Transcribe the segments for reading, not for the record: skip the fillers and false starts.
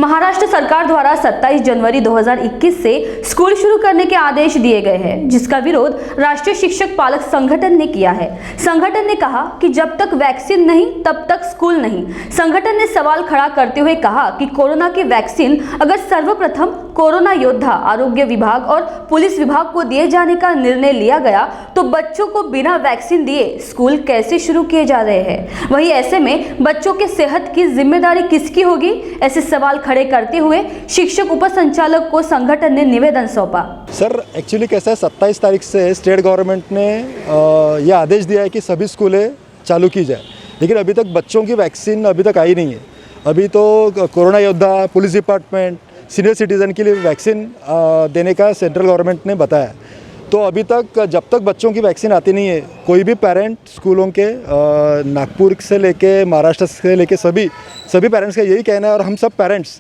महाराष्ट्र सरकार द्वारा 27 जनवरी 2021 से स्कूल शुरू करने के आदेश दिए गए हैं, जिसका विरोध राष्ट्रीय शिक्षक पालक संगठन ने किया है। संगठन ने कहा कि जब तक वैक्सीन नहीं तब तक स्कूल नहीं। संगठन ने सवाल खड़ा करते हुए कहा कि कोरोना की वैक्सीन अगर सर्वप्रथम कोरोना योद्धा, आरोग्य विभाग और पुलिस विभाग को दिए जाने का निर्णय लिया गया तो बच्चों को बिना वैक्सीन दिए स्कूल कैसे शुरू किए जा रहे हैं। वहीं ऐसे में बच्चों के सेहत की जिम्मेदारी किसकी होगी, ऐसे सवाल खड़े करते हुए शिक्षक उप संचालक को संगठन ने निवेदन सौंपा। सर एक्चुअली कैसा है, 27 तारीख से स्टेट गवर्नमेंट ने यह आदेश दिया है कि सभी स्कूलें चालू की जाए, लेकिन अभी तक बच्चों की वैक्सीन अभी तक आई नहीं है। अभी तो कोरोना योद्धा, पुलिस डिपार्टमेंट, सीनियर सिटीज़न के लिए वैक्सीन देने का सेंट्रल गवर्नमेंट ने बताया। तो अभी तक जब तक बच्चों की वैक्सीन आती नहीं है, कोई भी पेरेंट स्कूलों के नागपुर से लेके महाराष्ट्र से लेके सभी पेरेंट्स का यही कहना है, और हम सब पेरेंट्स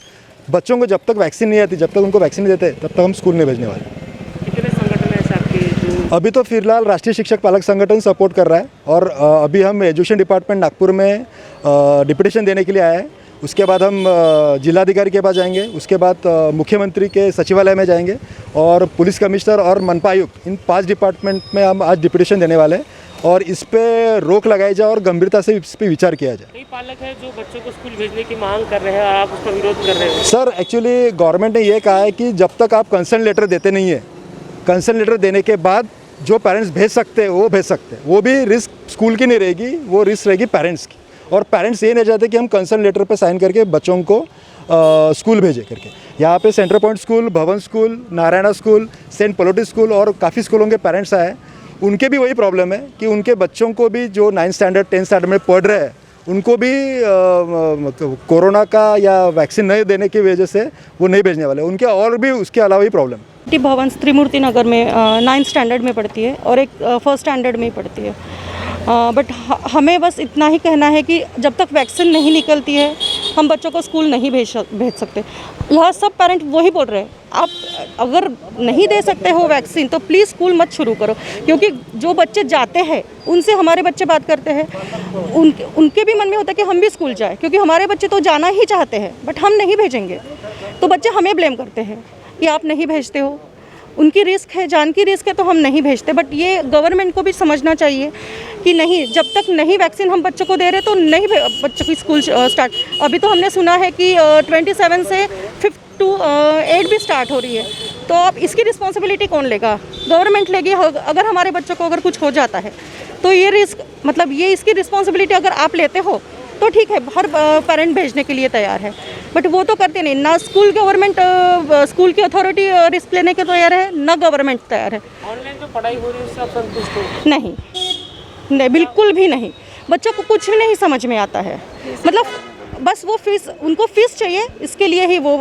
बच्चों को जब तक वैक्सीन नहीं आती, जब तक उनको वैक्सीन नहीं देते, तब तक हम स्कूल नहीं भेजने वाले। कितने संगठन ऐसे आपके? अभी तो फिलहाल राष्ट्रीय शिक्षक पालक संगठन सपोर्ट कर रहा है, और अभी हम एजुकेशन डिपार्टमेंट नागपुर में डिप्यूटेशन देने के लिए आए हैं। उसके बाद हम जिलाधिकारी के पास जाएंगे, उसके बाद मुख्यमंत्री के सचिवालय में जाएंगे, और पुलिस कमिश्नर और मनपा आयुक्त, इन 5 डिपार्टमेंट में हम आज डिप्यूटेशन देने वाले हैं, और इस पे रोक लगाई जाए और गंभीरता से इस पे विचार किया जाए। कई पालक हैं जो बच्चों को स्कूल भेजने की मांग कर रहे हैं और आप उसका विरोध कर रहे हैं। सर एक्चुअली गवर्नमेंट ने ये कहा है कि जब तक आप कंसर्न लेटर देते नहीं है, कंसर्न लेटर देने के बाद जो पेरेंट्स भेज सकते हैं वो भेज सकते हैं। वो भी रिस्क स्कूल की नहीं रहेगी, वो रिस्क रहेगी पेरेंट्स की। और पेरेंट्स ये नहीं चाहते कि हम कंसर्न लेटर पे साइन करके बच्चों को स्कूल भेजे करके। यहाँ पे centre point school, Bhavan school, Narayana school, saint Pallotti school और काफ़ी स्कूलों के पेरेंट्स आए। उनके भी वही प्रॉब्लम है कि उनके बच्चों को भी जो 9th स्टैंडर्ड 10th स्टैंडर्ड में पढ़ रहे हैं, उनको भी कोरोना का या वैक्सीन नहीं देने की वजह से वो नहीं भेजने वाले। उनके और भी उसके अलावा ही प्रॉब्लम। भवन त्रिमूर्ति नगर में 9th स्टैंडर्ड में पढ़ती है और एक 1st स्टैंडर्ड में ही पढ़ती है। बट हमें बस इतना ही कहना है कि जब तक वैक्सीन नहीं निकलती है हम बच्चों को स्कूल नहीं भेज सकते। यह सब पेरेंट वही बोल रहे हैं, आप अगर नहीं दे सकते हो वैक्सीन तो प्लीज़ स्कूल मत शुरू करो, क्योंकि जो बच्चे जाते हैं उनसे हमारे बच्चे बात करते हैं, उनके भी मन में होता है कि हम भी स्कूल जाए, क्योंकि हमारे बच्चे तो जाना ही चाहते हैं बट हम नहीं भेजेंगे, तो बच्चे हमें ब्लेम करते हैं कि आप नहीं भेजते हो। उनकी रिस्क है, जान की रिस्क है, तो हम नहीं भेजते। बट ये गवर्नमेंट को भी समझना चाहिए कि नहीं, जब तक नहीं वैक्सीन हम बच्चों को दे रहे तो नहीं बच्चों की स्कूल स्टार्ट। अभी तो हमने सुना है कि 27 से 5 to 8 भी स्टार्ट हो रही है, तो अब इसकी रिस्पॉन्सिबिलिटी कौन लेगा? गवर्नमेंट लेगी। अगर हमारे बच्चों को अगर कुछ हो जाता है तो ये रिस्क, मतलब ये इसकी रिस्पॉन्सिबिलिटी अगर आप लेते हो तो ठीक है, हर पेरेंट भेजने के लिए तैयार है, बट वो तो करते नहीं ना। स्कूल गवर्नमेंट, स्कूल की अथॉरिटी रिस्क लेने के तैयार है, ना गवर्नमेंट तैयार है। ऑनलाइन जो पढ़ाई हो रही है उससे आप संतुष्ट हो? नहीं, बिल्कुल भी नहीं। बच्चों को कुछ भी नहीं समझ में आता है, मतलब बस वो फीस, उनको फीस चाहिए, इसके लिए ही वो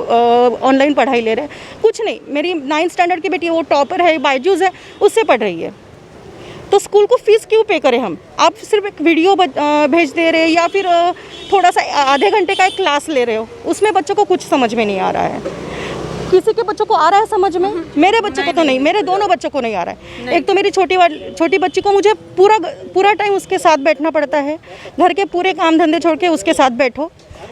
ऑनलाइन पढ़ाई ले रहे हैं। कुछ नहीं। मेरी 9th स्टैंडर्ड की बेटी, वो टॉपर है, बायजूस है, उससे पढ़ रही है, तो स्कूल को फीस क्यों पे करें हम? आप सिर्फ एक वीडियो भेज दे रहे हैं या फिर थोड़ा सा आधे घंटे का एक क्लास ले रहे हो, उसमें बच्चों को कुछ समझ में नहीं आ रहा है। किसी के बच्चों को आ रहा है समझ में, मेरे बच्चे को तो नहीं, मेरे दोनों बच्चों को नहीं आ रहा है। एक तो मेरी छोटी बच्ची को मुझे पूरा टाइम उसके साथ बैठना पड़ता है, घर के पूरे काम धंधे छोड़ के उसके साथ बैठो,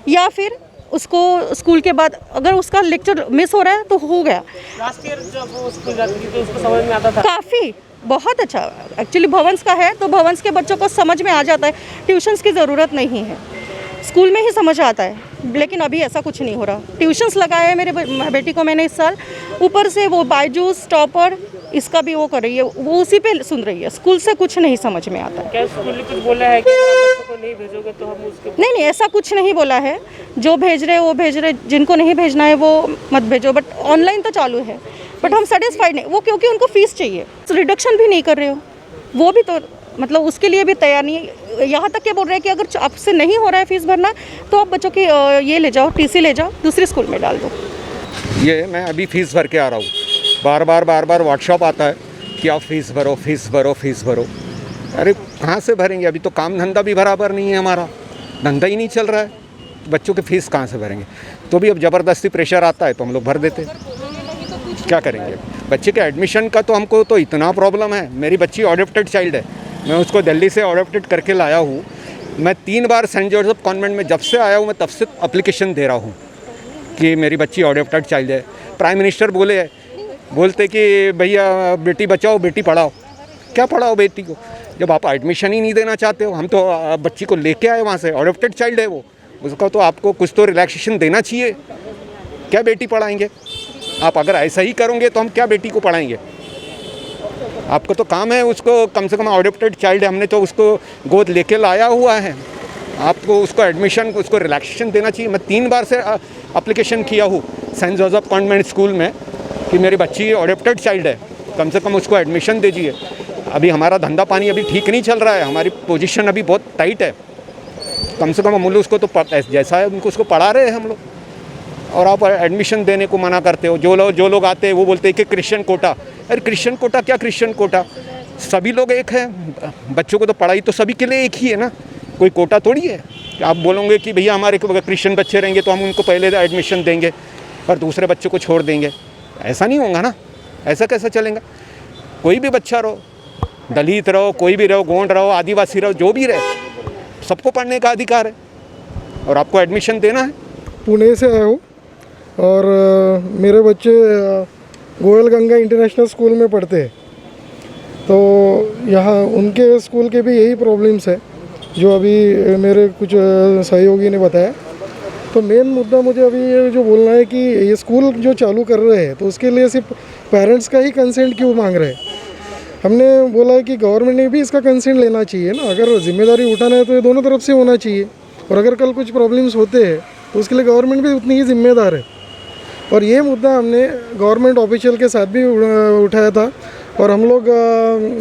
या फिर उसको स्कूल के बाद अगर उसका लेक्चर मिस हो रहा है तो हो गया। लास्ट ईयर जब वो स्कूल जाती थी तो उसको समझ में आता था? काफ़ी, बहुत अच्छा। एक्चुअली भवंस का है तो भवंस के बच्चों को समझ में आ जाता है, ट्यूशन्स की ज़रूरत नहीं है, स्कूल में ही समझ आता है। लेकिन अभी ऐसा कुछ नहीं हो रहा। ट्यूशन्स लगाए हैं मेरे बेटी को मैंने इस साल, ऊपर से वो बायजूस टॉपर, इसका भी वो कर रही है, वो उसी पे सुन रही है, स्कूल से कुछ नहीं समझ में आता है। क्या स्कूल ने कुछ बोला है कि बच्चों को नहीं भेजोगे तो हम उसके? नहीं, ऐसा कुछ नहीं बोला है। जो भेज रहे वो भेज रहे, जिनको नहीं भेजना है वो मत भेजो। बट ऑनलाइन तो चालू है, बट हम सेटिस्फाइड नहीं, वो क्योंकि उनको फीस चाहिए। रिडक्शन भी नहीं कर रहे हो, वो भी तो मतलब उसके लिए भी तैयार नहीं है। यहाँ तक के बोल रहे हैं कि अगर आपसे नहीं हो रहा है फीस भरना तो आप बच्चों की ये ले जाओ, TC ले जाओ, दूसरे स्कूल में डाल दो। ये मैं अभी फ़ीस भर के आ रहा हूँ, बार बार व्हाट्सअप आता है कि आप फीस भरो। अरे कहाँ से भरेंगे? अभी तो काम धंधा भी बराबर नहीं है, हमारा धंधा ही नहीं चल रहा है, बच्चों की फ़ीस कहाँ से भरेंगे? तो भी अब ज़बरदस्ती प्रेशर आता है तो हम लोग भर देते, क्या करेंगे? बच्चे के एडमिशन का तो हमको तो इतना प्रॉब्लम है। मेरी बच्ची अडॉप्टेड चाइल्ड है, मैं उसको दिल्ली से अडॉप्टेड करके लाया हूँ। मैं 3 बार सेंट जोसेफ कॉन्वेंट में जब से आया हूँ मैं तब से एप्लीकेशन दे रहा हूँ, कि मेरी बच्ची अडॉप्टेड चाइल्ड है। प्राइम मिनिस्टर बोलते कि भैया बेटी बचाओ बेटी पढ़ाओ। क्या पढ़ाओ बेटी को जब आप एडमिशन ही नहीं देना चाहते हो? हम तो बच्ची को लेके आए वहाँ से, अडॉप्टेड चाइल्ड है वो, उसका तो आपको कुछ तो रिलैक्सेशन देना चाहिए। क्या बेटी पढ़ाएंगे आप? अगर ऐसा ही करोगे तो हम क्या बेटी को पढ़ाएंगे? आपको तो काम है उसको, कम से कम अडॉप्टेड चाइल्ड है, हमने तो उसको गोद लेके लाया हुआ है, आपको उसको एडमिशन उसको रिलैक्सेशन देना चाहिए। मैं 3 बार से एप्लीकेशन किया हूँ सेंट जोसेफ कॉन्वेंट स्कूल में कि मेरी बच्ची अडॉप्टेड चाइल्ड है, कम से कम उसको एडमिशन दीजिए। अभी हमारा धंधा पानी अभी ठीक नहीं चल रहा है, हमारी पोजीशन अभी बहुत टाइट है, कम से कम हम लोग उसको तो जैसा है उनको उसको पढ़ा रहे हैं हम लोग, और आप एडमिशन देने को मना करते हो। जो लोग आते हैं वो बोलते हैं कि क्रिश्चियन कोटा। अरे क्रिश्चियन कोटा क्या क्रिश्चियन कोटा? सभी लोग एक हैं, बच्चों को तो पढ़ाई तो सभी के लिए एक ही है ना, कोई कोटा थोड़ी है। आप बोलोगे कि भैया हमारे क्रिश्चियन बच्चे रहेंगे तो हम उनको पहले एडमिशन देंगे और दूसरे बच्चों को छोड़ देंगे, ऐसा नहीं होगा ना, ऐसा कैसे चलेगा? कोई भी बच्चा रहो, दलित रहो, कोई भी रहो, गोंड रहो, आदिवासी रहो, जो भी रहे, सबको पढ़ने का अधिकार है और आपको एडमिशन देना है। पुणे से आया हूँ और मेरे बच्चे गोयल गंगा इंटरनेशनल स्कूल में पढ़ते हैं, तो यहाँ उनके स्कूल के भी यही प्रॉब्लम्स है जो अभी मेरे कुछ सहयोगी ने बताया। तो मेन मुद्दा मुझे अभी ये जो बोलना है कि ये स्कूल जो चालू कर रहे हैं तो उसके लिए सिर्फ पेरेंट्स का ही कंसेंट क्यों मांग रहे हैं? हमने बोला है कि गवर्नमेंट ने भी इसका कंसेंट लेना चाहिए ना, अगर जिम्मेदारी उठाना है तो ये दोनों तरफ से होना चाहिए, और अगर कल कुछ प्रॉब्लम्स होते हैं तो उसके लिए गवर्नमेंट भी उतनी ही जिम्मेदार है। और ये मुद्दा हमने गवर्नमेंट ऑफिशियल के साथ भी उठाया था, और हम लोग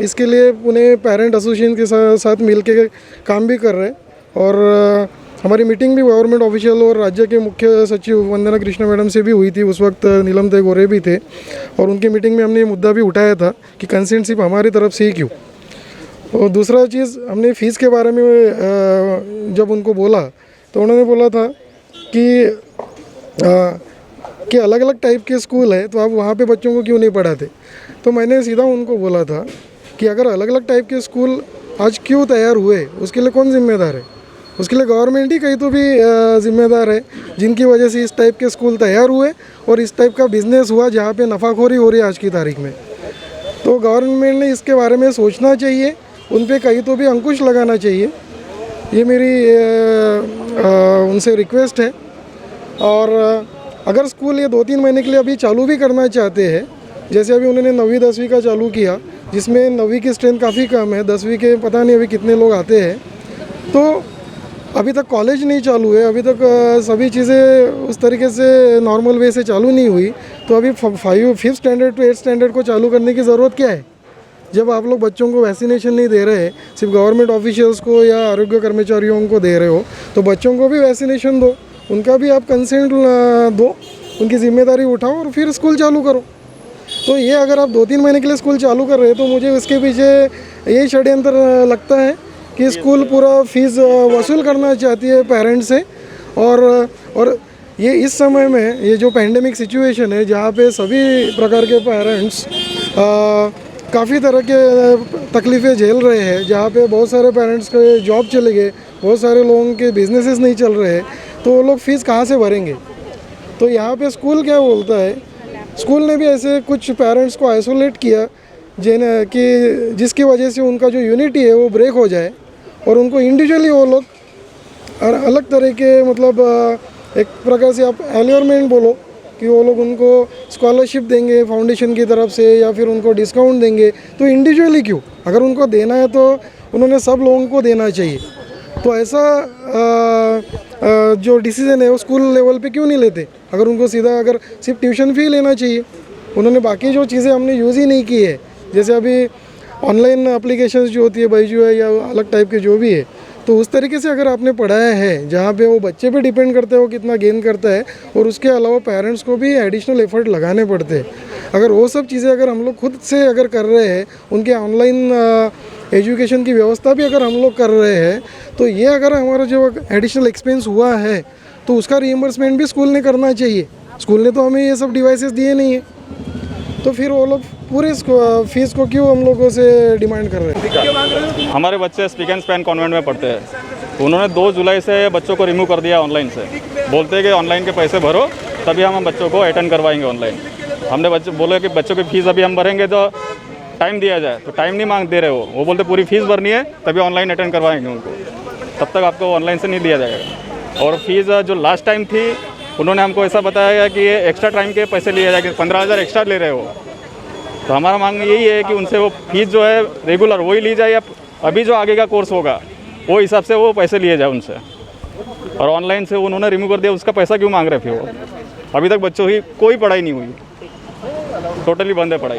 इसके लिए पुणे पेरेंट एसोसिएशन के साथ मिल के काम भी कर रहे हैं। और हमारी मीटिंग भी गवर्नमेंट ऑफिशियल और राज्य के मुख्य सचिव वंदना कृष्ण मैडम से भी हुई थी, उस वक्त नीलम गोरे भी थे, और उनकी मीटिंग में हमने ये मुद्दा भी उठाया था कि कंसेंट सिर्फ हमारी तरफ से ही क्यों। और दूसरा चीज़, हमने फ़ीस के बारे में जब उनको बोला तो उन्होंने बोला था कि अलग अलग टाइप के स्कूल है तो आप वहाँ पे बच्चों को क्यों नहीं पढ़ाते? तो मैंने सीधा उनको बोला था कि अगर अलग अलग टाइप के स्कूल आज क्यों तैयार हुए उसके लिए कौन जिम्मेदार है? उसके लिए गवर्नमेंट ही कहीं तो भी जिम्मेदार है, जिनकी वजह से इस टाइप के स्कूल तैयार हुए और इस टाइप का बिज़नेस हुआ जहाँ पे नफ़ाखोरी हो रही है आज की तारीख में। तो गवर्नमेंट ने इसके बारे में सोचना चाहिए, उन पे कहीं तो भी अंकुश लगाना चाहिए, ये मेरी उनसे रिक्वेस्ट है। और अगर स्कूल ये 2-3 महीने के लिए अभी चालू भी करना चाहते हैं, जैसे अभी उन्होंने 9वीं 10वीं का चालू किया जिसमें 9वीं की स्ट्रेंथ काफ़ी कम है, 10वीं के पता नहीं अभी कितने लोग आते हैं, तो अभी तक कॉलेज नहीं चालू है, अभी तक सभी चीज़ें उस तरीके से नॉर्मल वे से चालू नहीं हुई, तो अभी 5th standard to 8th standard को चालू करने की ज़रूरत क्या है? जब आप लोग बच्चों को वैक्सीनेशन नहीं दे रहे, सिर्फ गवर्नमेंट ऑफिशियल्स को या आरोग्य कर्मचारियों को दे रहे हो, तो बच्चों को भी वैक्सीनेशन दो, उनका भी आप कंसेंट दो, उनकी जिम्मेदारी उठाओ और फिर स्कूल चालू करो। तो ये अगर आप 2-3 महीने के लिए स्कूल चालू कर रहे हैं तो मुझे उसके पीछे यही षड्यंत्र लगता है कि स्कूल पूरा फीस वसूल करना चाहती है पेरेंट्स से। और ये इस समय में ये जो पैंडेमिक सिचुएशन है जहाँ पे सभी प्रकार के पेरेंट्स काफ़ी तरह के तकलीफ़ें झेल रहे हैं, जहाँ पे बहुत सारे पेरेंट्स के जॉब चले गए, बहुत सारे लोगों के बिजनेसेस नहीं चल रहे हैं, तो वो लोग फ़ीस कहाँ से भरेंगे? तो यहाँ पे स्कूल क्या बोलता है, स्कूल ने भी ऐसे कुछ पेरेंट्स को आइसोलेट किया कि जिसकी वजह से उनका जो यूनिटी है वो ब्रेक हो जाए और उनको इंडिविजुअली वो लोग अलग तरह के, मतलब एक प्रकार से आप एलियरमेंट बोलो कि वो लोग उनको स्कॉलरशिप देंगे फाउंडेशन की तरफ से या फिर उनको डिस्काउंट देंगे। तो इंडिविजुअली क्यों? अगर उनको देना है तो उन्होंने सब लोगों को देना चाहिए। तो ऐसा जो डिसीज़न है वो स्कूल लेवल पे क्यों नहीं लेते? अगर उनको सीधा अगर सिर्फ ट्यूशन फ़ी लेना चाहिए, उन्होंने बाकी जो चीज़ें हमने यूज़ ही नहीं की है, जैसे अभी ऑनलाइन एप्लीकेशंस जो होती है बाइजू है या अलग टाइप के जो भी है, तो उस तरीके से अगर आपने पढ़ाया है जहाँ पे वो बच्चे पे डिपेंड करता है वो कितना गेन करता है, और उसके अलावा पेरेंट्स को भी एडिशनल एफर्ट लगाने पड़ते हैं। अगर वो सब चीज़ें अगर हम लोग खुद से अगर कर रहे हैं, उनके ऑनलाइन एजुकेशन की व्यवस्था भी अगर हम लोग कर रहे हैं, तो ये अगर हमारा जो एडिशनल एक्सपेंस हुआ है तो उसका रीइंबर्समेंट भी स्कूल ने करना चाहिए। स्कूल ने तो हमें ये सब डिवाइसेस दिए नहीं है, तो फिर वो लोग पूरे फीस को क्यों हम लोगों से डिमांड कर रहे हैं? हमारे बच्चे स्पीक एंड स्पैन कॉन्वेंट में पढ़ते हैं, तो उन्होंने 2 जुलाई से बच्चों को रिमूव कर दिया ऑनलाइन से। बोलते हैं कि ऑनलाइन के पैसे भरो तभी हम बच्चों को अटेंड करवाएंगे ऑनलाइन। हमने बच्चे बोले कि बच्चों की फ़ीस अभी हम भरेंगे तो टाइम दिया जाए, तो टाइम नहीं मांग दे रहे वो बोलते पूरी फ़ीस भरनी है तभी ऑनलाइन अटेंड करवाएंगे उनको, तब तक आपको ऑनलाइन से नहीं दिया जाएगा। और फीस जो लास्ट टाइम थी उन्होंने हमको ऐसा बताया गया कि ये एक्स्ट्रा टाइम के पैसे लिए जाएंगे, 15,000 एक्स्ट्रा ले रहे हो। तो हमारा मांग यही है कि उनसे वो फीस जो है रेगुलर वही ली जाए, या अभी जो आगे का कोर्स होगा वो हिसाब से वो पैसे लिए जाए उनसे। और ऑनलाइन से उन्होंने रिमूव कर दिया, उसका पैसा क्यों मांग रहे फिर वो? अभी तक बच्चों की कोई पढ़ाई नहीं हुई, टोटली बंद है पढ़ाई।